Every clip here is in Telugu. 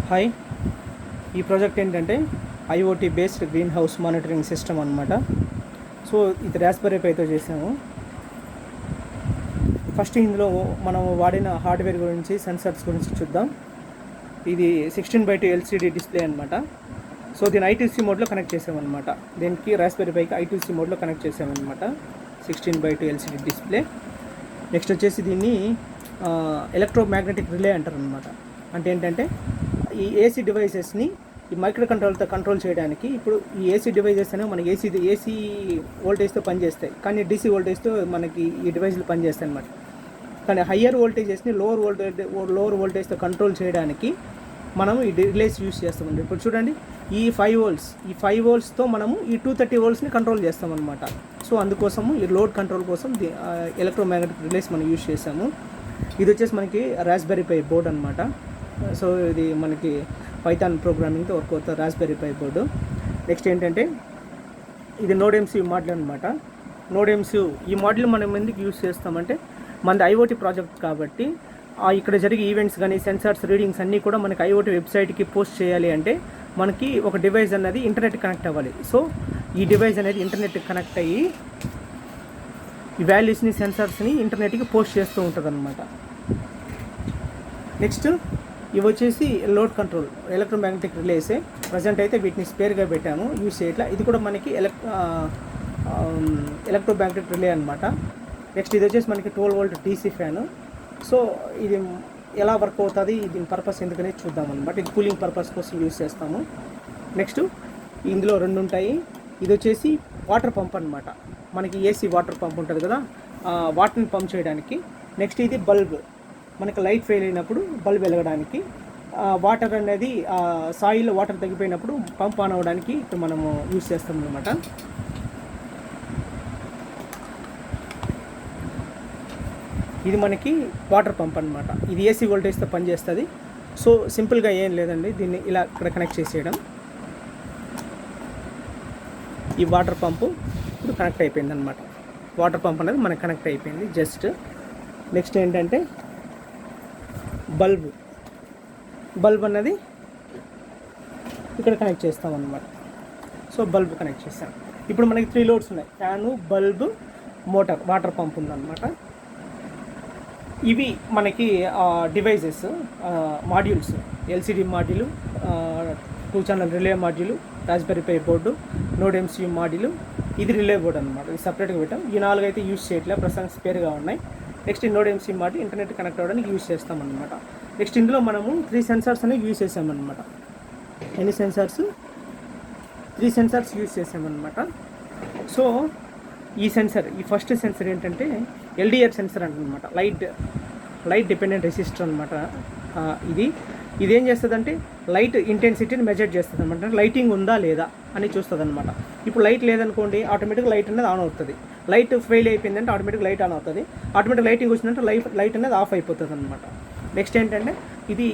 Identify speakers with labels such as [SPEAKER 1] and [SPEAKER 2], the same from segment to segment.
[SPEAKER 1] హాయ్, ఈ ప్రాజెక్ట్ ఏంటంటే IoT based green house monitoring system అనమాట. సో ఇది రాస్బెర్రీ పైతో చేసాము. ఫస్ట్ ఇందులో మనం వాడిన హార్డ్వేర్ గురించి, సెన్సర్స్ గురించి చూద్దాం. ఇది 16:2 ఎల్సిడి డిస్ప్లే అనమాట. సో దీన్ని I2C మోడ్లో కనెక్ట్ చేసామన్నమాట. దీనికి రాస్బెర్రీ పైకి I2C మోడ్లో కనెక్ట్ చేసామన్నమాట. 16:2 ఎల్సిడి డిస్ప్లే. నెక్స్ట్ వచ్చేసి దీన్ని ఎలక్ట్రోమాగ్నెటిక్ రిలే అంటారు అనమాట. అంటే ఏంటంటే ఈ ఏసీ డివైసెస్ని ఈ మైక్రో కంట్రోల్తో కంట్రోల్ చేయడానికి, ఇప్పుడు ఈ ఏసీ డివైజెస్ అనేవి మనకి ఏసీ వోల్టేజ్తో పనిచేస్తాయి, కానీ డీసీ వోల్టేజ్తో మనకి ఈ డివైస్లు పనిచేస్తాయి అన్నమాట. కానీ హయ్యర్ వోల్టేజెస్ని లోవర్ వోల్టేజ్తో కంట్రోల్ చేయడానికి మనం ఈ రిలేస్ యూస్ చేస్తామండి. ఇప్పుడు చూడండి, ఈ 5 వోల్ట్స్తో మనము ఈ 230 వోల్ట్స్ని కంట్రోల్ చేస్తామన్నమాట. సో అందుకోసము ఈ లోడ్ కంట్రోల్ కోసం ఎలక్ట్రోమాగ్నెటిక్ రిలేస్ మనం యూస్ చేసాము. ఇది వచ్చేసి మనకి రాస్బెర్రీ పై బోర్డ్ అనమాట. సో ఇది మనకి పైథాన్ ప్రోగ్రామింగ్తో వర్క్ అవుతుంది రాస్బెర్రీ పై బోర్డు. నెక్స్ట్ ఏంటంటే ఇది NodeMCU మోడల్ అనమాట. NodeMCU ఈ మోడల్ మనం ఎందుకు యూస్ చేస్తామంటే, మనది ఐఓటీ ప్రాజెక్ట్ కాబట్టి ఇక్కడ జరిగే ఈవెంట్స్ కానీ, సెన్సార్స్, రీడింగ్స్ అన్నీ కూడా మనకి ఐఓటీ వెబ్సైట్కి పోస్ట్ చేయాలి అంటే మనకి ఒక డివైస్ అనేది ఇంటర్నెట్ కనెక్ట్ అవ్వాలి. సో ఈ డివైస్ అనేది ఇంటర్నెట్ కనెక్ట్ అయ్యి ఈ వాల్యూస్ని, సెన్సార్స్ని ఇంటర్నెట్కి పోస్ట్ చేస్తూ ఉంటుంది అనమాట. నెక్స్ట్ ఇవి వచ్చేసి లోడ్ కంట్రోల్ ఎలక్ట్రోమాగ్నెటిక్ రిలేసే. ప్రజెంట్ అయితే వీటిని స్పేర్గా పెట్టాము, యూజ్ చేయట్లా. ఇది కూడా మనకి ఎలక్ట్రోమాగ్నెటిక్ రిలే అనమాట. నెక్స్ట్ ఇది వచ్చేసి మనకి 12 వోల్ట్ DC ఫ్యాను. సో ఇది ఎలా వర్క్ అవుతుంది, దీని పర్పస్ ఎందుకనే చూద్దాం అనమాట. ఇది కూలింగ్ పర్పస్ కోసం యూజ్ చేస్తాము. నెక్స్ట్ ఇందులో 2 ఉంటాయి. ఇది వచ్చేసి వాటర్ పంప్ అనమాట. మనకి ఏసీ వాటర్ పంప్ ఉంటుంది కదా, వాటర్ని పంప్ చేయడానికి. నెక్స్ట్ ఇది బల్బ్, మనకి లైట్ ఫెయిల్ అయినప్పుడు బల్బ్ వెలగడానికి. వాటర్ అనేది సాయిల్లో వాటర్ తగ్గిపోయినప్పుడు పంప్ ఆన్ అవ్వడానికి ఇప్పుడు మనము యూజ్ చేస్తాం అనమాట. ఇది మనకి వాటర్ పంప్ అనమాట. ఇది ఏసీ వోల్టేజ్తో పనిచేస్తుంది. సో సింపుల్గా ఏం లేదండి, దీన్ని ఇలా ఇక్కడ కనెక్ట్ చేసేయడం. ఈ వాటర్ పంపు ఇప్పుడు కనెక్ట్ అయిపోయింది అనమాట. వాటర్ పంప్ అనేది మనకు కనెక్ట్ అయిపోయింది జస్ట్. నెక్స్ట్ ఏంటంటే బల్బ్ అన్నది ఇక్కడ కనెక్ట్ చేస్తాం అన్నమాట. సో బల్బ్ కనెక్ట్ చేస్తాం. ఇప్పుడు మనకి 3 లోడ్స్ ఉన్నాయి: fan, bulb, motor, water pump ఉందన్నమాట. ఇవి మనకి devices, modules, LCD module, 2 channel relay module, Raspberry Pi board, NodeMCU module, ఇది రిలే బోర్డు అనమాట. ఇది సపరేట్గా పెట్టాం. ఈ 4 అయితే యూజ్ చేయట్లేదు, ప్రస్తుతానికి స్పేర్గా ఉన్నాయి. Next NodeMCU module internet connect అవ్వడానికి యూజ్ చేస్తామన్నమాట. నెక్స్ట్ ఇందులో మనము 3 సెన్సార్స్ అనేవి యూజ్ చేసామన్నమాట. ఎన్ని సెన్సార్స్? 3 సెన్సార్స్ యూజ్ చేసామన్నమాట. సో ఈ ఫస్ట్ సెన్సర్ ఏంటంటే LDR సెన్సర్ అంటనమాట. లైట్ డిపెండెంట్ రెసిస్టర్ అనమాట. ఇదేం చేస్తుందంటే లైట్ ఇంటెన్సిటీని మెజర్ చేస్తుంది అనమాట. లైటింగ్ ఉందా లేదా అని చూస్తుంది అనమాట. ఇప్పుడు లైట్ లేదనుకోండి, ఆటోమేటిక్గా లైట్ అనేది ఆన్ అవుతుంది. లైట్ ఫెయిల్ అయిపోయిందంటే ఆటోమేటిక్ లైట్ ఆన్ అవుతుంది. ఆటోమేటిక్ లైటింగ్ వచ్చిందంటే లైట్ అనేది ఆఫ్ అయిపోతుంది అనమాట. నెక్స్ట్ ఏంటంటే ఇది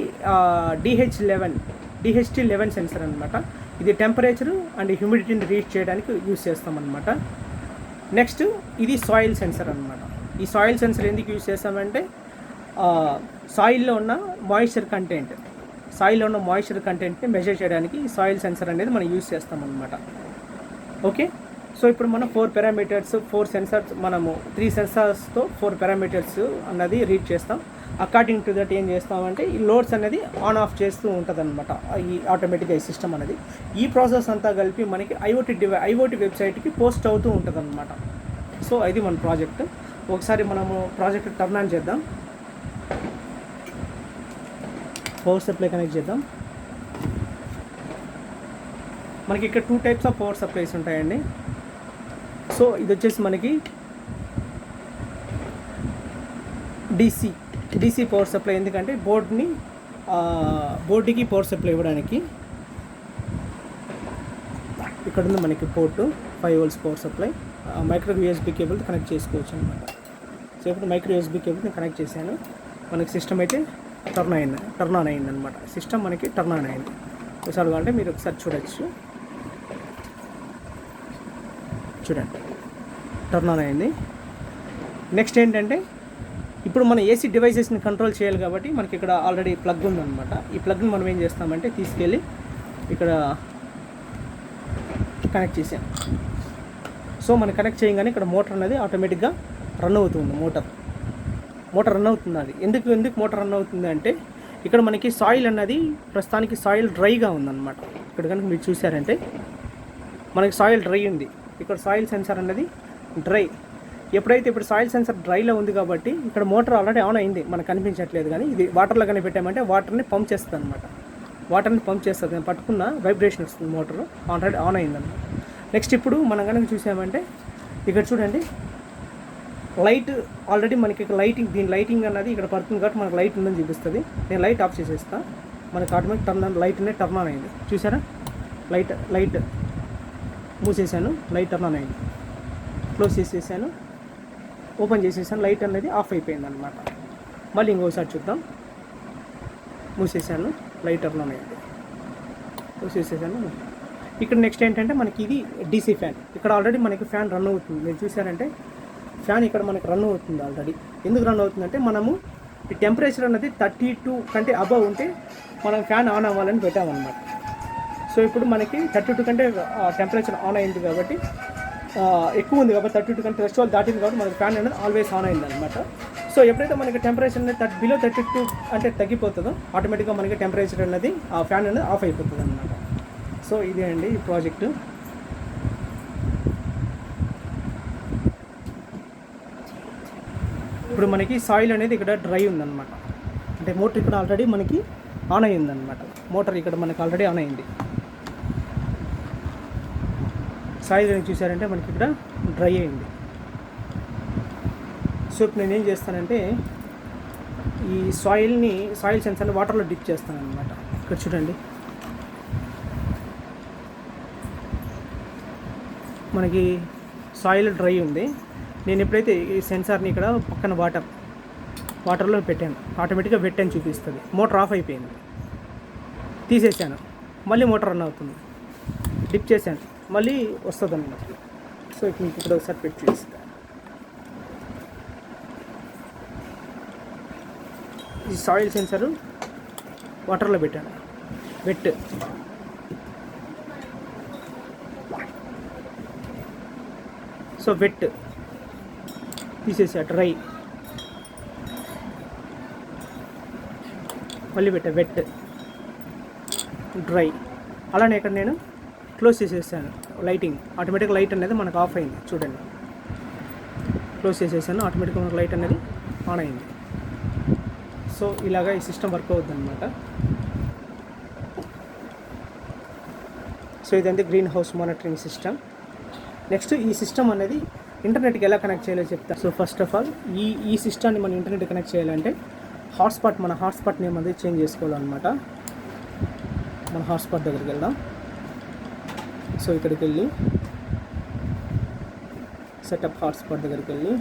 [SPEAKER 1] DHT11 సెన్సర్ అనమాట. ఇది టెంపరేచర్ అండ్ హ్యూమిడిటీని రీడ్ చేయడానికి యూజ్ చేస్తామన్నమాట. నెక్స్ట్ ఇది సాయిల్ సెన్సర్ అనమాట. ఈ సాయిల్ సెన్సర్ ఎందుకు యూజ్ చేస్తామంటే సాయిల్లో ఉన్న మాయిశ్చర్ కంటెంట్ని మెజర్ చేయడానికి ఈ సాయిల్ సెన్సర్ అనేది మనం యూజ్ చేస్తామన్నమాట. ఓకే, సో ఇప్పుడు మనం 4 పారామీటర్స్, 4 సెన్సర్స్, మనము 3 సెన్సార్స్తో 4 పారామీటర్స్ అన్నది రీడ్ చేస్తాం. అకార్డింగ్ టు దట్ ఏం చేస్తామంటే ఈ లోడ్స్ అనేది ఆన్ ఆఫ్ చేస్తూ ఉంటుంది అనమాట. ఈ ఆటోమేటిక్గా ఈ సిస్టమ్ అనేది ఈ ప్రాసెస్ అంతా కలిపి మనకి ఐఓటీ వెబ్సైట్కి పోస్ట్ అవుతూ ఉంటుంది అనమాట. సో ఇది మన ప్రాజెక్ట్. ఒకసారి మనము ప్రాజెక్ట్ టర్న్ ఆన్ చేద్దాం. పవర్ సప్లై కనెక్ట్ చేద్దాం. మనకి ఇక్కడ 2 టైప్స్ ఆఫ్ పవర్ సప్లైస్ ఉంటాయండి. సో ఇది వచ్చేసి మనకి DC పవర్ సప్లై. ఎందుకంటే బోర్డుకి పవర్ సప్లై ఇవ్వడానికి ఇక్కడ ఉంది మనకి port 5 volts power supply. Micro USB కేబుల్తో కనెక్ట్ చేసుకోవచ్చు అనమాట. సో ఇప్పుడు మైక్రో USB కేబుల్ని కనెక్ట్ చేశాను. మనకి సిస్టమ్ అయితే టర్న్ ఆన్ అయింది అనమాట. సిస్టమ్ మనకి టర్న్ ఆన్ అయింది. ఒకసారి అంటే మీరు ఒకసారి చూడండి, టర్న్ ఆన్ అయింది. నెక్స్ట్ ఏంటంటే ఇప్పుడు మన ఏసీ డివైసెస్ని కంట్రోల్ చేయాలి కాబట్టి మనకి ఇక్కడ ఆల్రెడీ ప్లగ్ ఉందన్నమాట. ఈ ప్లగ్ని మనం ఏం చేస్తామంటే తీసుకెళ్ళి ఇక్కడ కనెక్ట్ చేసాం. సో మనం కనెక్ట్ చేయగానే ఇక్కడ మోటార్ అనేది ఆటోమేటిక్గా రన్ అవుతుంది. మోటార్ రన్ అవుతుంది. అది ఎందుకు మోటార్ రన్ అవుతుంది అంటే ఇక్కడ మనకి సాయిల్ అన్నది ప్రస్తుతానికి సాయిల్ డ్రైగా ఉందన్నమాట. ఇక్కడ కనుక మీరు చూసారంటే మనకి సాయిల్ డ్రై ఉంది. ఇక్కడ సాయిల్ సెన్సార్ అన్నది డ్రై. ఎప్పుడైతే ఇప్పుడు సాయిల్ సెన్సార్ డ్రైలో ఉంది కాబట్టి ఇక్కడ మోటార్ ఆల్రెడీ ఆన్ అయింది, మనకు కనిపించట్లేదు. కానీ ఇది వాటర్లో కానీ పెట్టామంటే వాటర్ని పంప్ చేస్తుంది అనమాట. వాటర్ని పంప్ చేస్తుంది, నేను పట్టుకున్న వైబ్రేషన్ వస్తుంది, మోటార్ ఆల్రెడీ ఆన్ అయిందన్నమాట. నెక్స్ట్ ఇప్పుడు మనం కనుక చూసామంటే ఇక్కడ చూడండి లైట్ ఆల్రెడీ మనకి ఇక్కడ లైటింగ్ అన్నది ఇక్కడ పడుతుంది కాబట్టి మనకు లైట్ ఉందని చూపిస్తుంది. నేను లైట్ ఆఫ్ చేసేస్తాను, మనకి ఆటోమేటిక్ లైట్ అనేది టర్న్ ఆన్ అయింది. చూసారా, లైట్ మూసేసాను, లైట్ టర్న్ ఆన్ అయింది. క్లోజ్ చేసేసాను, ఓపెన్ చేసేసాను, లైట్ అనేది ఆఫ్ అయిపోయింది అనమాట. మళ్ళీ ఇంకోసారి చూద్దాం. మూసేసాను, లైట్ టర్న్ ఆన్ అయింది, క్లోజ్ చేసేసాను. ఇక్కడ నెక్స్ట్ ఏంటంటే మనకి ఇది డీసీ ఫ్యాన్. ఇక్కడ ఆల్రెడీ మనకి ఫ్యాన్ రన్ అవుతుంది. మీరు చూసారంటే ఫ్యాన్ ఇక్కడ మనకి రన్ అవుతుంది ఆల్రెడీ. ఎందుకు రన్ అవుతుందంటే మనము ఈ టెంపరేచర్ అన్నది 32 కంటే అబవ్ ఉంటే మనం ఫ్యాన్ ఆన్ అవ్వాలని పెట్టామన్నమాట. సో ఇప్పుడు మనకి 32 కంటే టెంపరేచర్ ఆన్ అయింది కాబట్టి ఎక్కువ ఉంది కాబట్టి 32 కంటే థ్రెషోల్డ్ దాటింది కాబట్టి మనకి ఫ్యాన్ అనేది ఆల్వేస్ ఆన్ అయింది అనమాట. సో ఎప్పుడైతే మనకి టెంపరేచర్ అనేది బిలో 32 అంటే తగ్గిపోతుందో ఆటోమేటిక్గా మనకి టెంపరేచర్ అనేది ఆ ఫ్యాన్ అనేది ఆఫ్ అయిపోతుంది అనమాట. సో ఇదే అండి ఈ ప్రాజెక్టు. ఇప్పుడు మనకి సాయిల్ అనేది ఇక్కడ డ్రై ఉందన్నమాట. అంటే మోటార్ ఇక్కడ ఆల్రెడీ మనకి ఆన్ అయ్యిందన్నమాట. మోటార్ ఇక్కడ మనకి ఆల్రెడీ ఆన్ అయింది. సాయిల్ అనేది చూసారంటే మనకి ఇక్కడ డ్రై అయింది. సో ఇప్పుడు నేను ఏం చేస్తానంటే ఈ సాయిల్ సెన్సార్ని వాటర్లో డిప్ చేస్తాను అనమాట. ఇక్కడ చూడండి మనకి సాయిల్ డ్రై ఉంది. నేను ఎప్పుడైతే ఈ సెన్సార్ని ఇక్కడ పక్కన వాటర్లో పెట్టాను, ఆటోమేటిక్గా పెట్టాను చూపిస్తుంది. మోటార్ ఆఫ్ అయిపోయింది, తీసేసాను, మళ్ళీ మోటార్ రన్ అవుతుంది. డిప్ చేశాను, మళ్ళీ వస్తుంది అన్నమాట. సో ఇప్పుడు మీకు ఇక్కడ ఒకసారి పెట్టి చూపిస్తాను. ఈ సాయిల్ సెన్సారు వాటర్లో పెట్టాను, వెట్. సో వెట్ తీసేసా, డ్రై, మళ్ళీ పెట్టా వెట్, డ్రై. అలానే ఇక్కడ నేను క్లోజ్ చేసేసాను. లైటింగ్ ఆటోమేటిక్ లైట్ అనేది మనకు ఆఫ్ అయింది చూడండి. క్లోజ్ చేసేసాను, ఆటోమేటిక్గా మనకు లైట్ అనేది ఆన్ అయింది. సో ఇలాగా ఈ సిస్టమ్ వర్క్ అవుతుంది అనమాట. సో ఇదంతా green house monitoring system. Next ఈ సిస్టమ్ అనేది ఇంటర్నెట్కి ఎలా కనెక్ట్ చేయాలో చెప్తా. సో ఫస్ట్ ఆఫ్ ఆల్ ఈ సిస్టమ్ని మనం ఇంటర్నెట్ కనెక్ట్ చేయాలంటే మన హాట్స్పాట్ నేమ్ అనేది చేంజ్ చేసుకోవాలన్నమాట. మన హాట్స్పాట్ దగ్గరికి వెళ్దాం. సో ఇక్కడికి వెళ్ళి సెటప్ హాట్స్పాట్ దగ్గరికి వెళ్ళి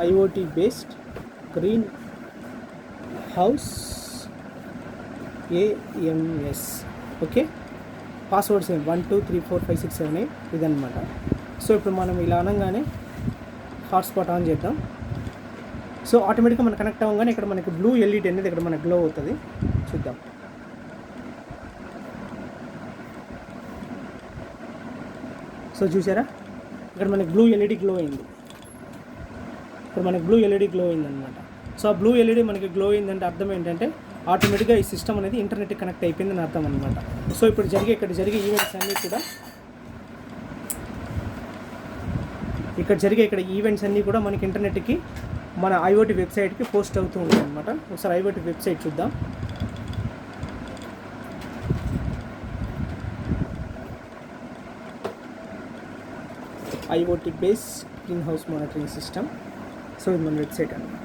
[SPEAKER 1] IoT based green house AMS. Okay, password same 1 2 3 4 5 6 7 8 ఇదన్నమాట. సో ఇప్పుడు మనం ఇలా అనగానే హాట్స్పాట్ ఆన్ చేద్దాం. సో ఆటోమేటిక్గా మనం కనెక్ట్ అవ్వగానే ఇక్కడ మనకి బ్లూ LED అనేది ఇక్కడ మనకు గ్లో అవుతుంది. చూద్దాం. సో చూసారా, ఇక్కడ మనకి బ్లూ LED గ్లో అయింది. ఇక్కడ మనకి బ్లూ LED గ్లో అయిందనమాట. సో ఆ బ్లూ LED మనకి గ్లో అయిందంటే అర్థం ఏంటంటే ఆటోమేటిక్గా ఈ సిస్టమ్ అనేది ఇంటర్నెట్కి కనెక్ట్ అయిపోయిందని అర్థం అనమాట. సో ఇప్పుడు ఇక్కడ జరిగే ఈవెంట్స్ అన్నీ కూడా మనకి ఇంటర్నెట్కి మన IoT వెబ్సైట్కి పోస్ట్ అవుతూ ఉంటాయి అనమాట. ఒకసారి IoT వెబ్సైట్ చూద్దాం. IoT base green house monitoring system. So ఇది మన వెబ్సైట్ అనమాట.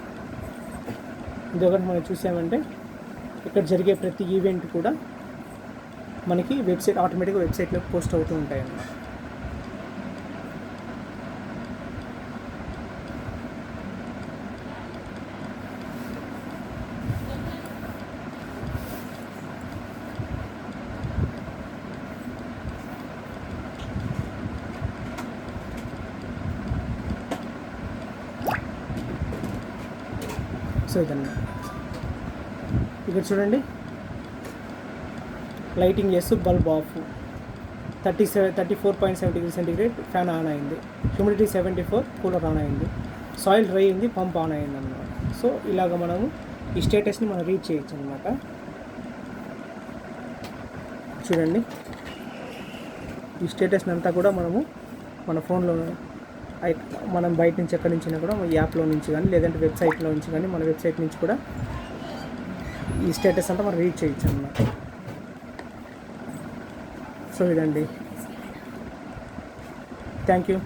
[SPEAKER 1] ఇదొకటి మనం చూసామంటే ఇక్కడ జరిగే ప్రతి ఈవెంట్ కూడా మనకి ఆటోమేటిక్గా వెబ్సైట్లో పోస్ట్ అవుతూ ఉంటాయి అన్నమాట. సో ఇదన్నమాట. ఇక్కడ చూడండి, లైటింగ్ చేస్తూ bulb of, 34.7 degree centigrade, fan on అయింది, హ్యూమిడిటీ 74, కూలర్ ఆన్ అయింది, సాయిల్ డ్రై అయింది, పంప్ ఆన్ అయింది అన్నమాట. సో ఇలాగ మనము ఈ స్టేటస్ని మనం రీడ్ చేయొచ్చు అనమాట. చూడండి, ఈ స్టేటస్ని అంతా కూడా మనము మన ఫోన్లో మనం బయట నుంచి ఎక్కడి నుంచి కూడా ఈ యాప్లో నుంచి కానీ లేదంటే వెబ్సైట్లో నుంచి కానీ మన వెబ్సైట్ నుంచి కూడా ఈ స్టేటస్ అంతా మనం రీడ్ చేయొచ్చు అన్నమాట. సో ఇదండి, థ్యాంక్ యూ.